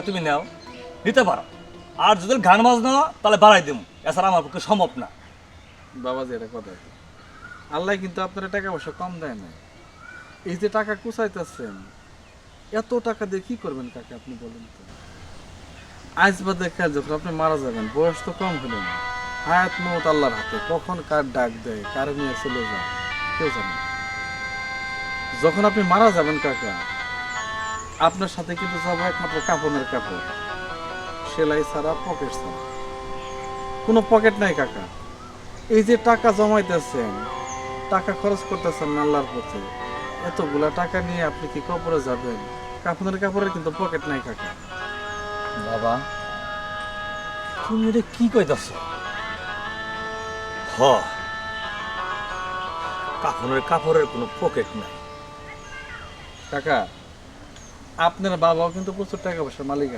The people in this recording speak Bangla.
তুমি নাও নিতে পারো, আর যদি গান বাজনা তাহলে বাড়াই দেবো, এছাড়া আমার পক্ষে সম্ভব না। বাবাজি এটা কথা কি? আল্লাহ কিন্তু আপনারা টাকা পয়সা কম দেয় না। এই যে টাকা কুচাইতেছেন, এত টাকা দিয়ে কি করবেন কাকে আপনি বলেন তো? আজ বাদে কাল যখন আপনি মারা যাবেন, বয়স তো কম হলো না। হায়াত মত আল্লাহর হাতে, কখন কার ডাক দেয়, কার নিয়ে চলে যায় কেউ জানে না। যখন আপনি মারা যাবেন কাকা, আপনার সাথে কিন্তু যাবো একমাত্র কাপড়ের কাপড়, সেলাই ছাড়া, পকেট ছাড়া। কোনো পকেট নাই কাকা। এই যে টাকা জমাইতেছেন, টাকা খরচ করতেছেন আল্লাহর পথে, এতগুলা টাকা নিয়ে আপনি কি কবরে যাবেন? কাপড়ের কাপড়ের কিন্তু পকেট নাই কাকা। বাবা তুমি এটা কি কইতাছ? হ, কাপড়ের কাপড়ের কোনো পকেট নাই। কাকা, আপনার বাবাও কিন্তু প্রচুর টাকা পয়সার মালিক।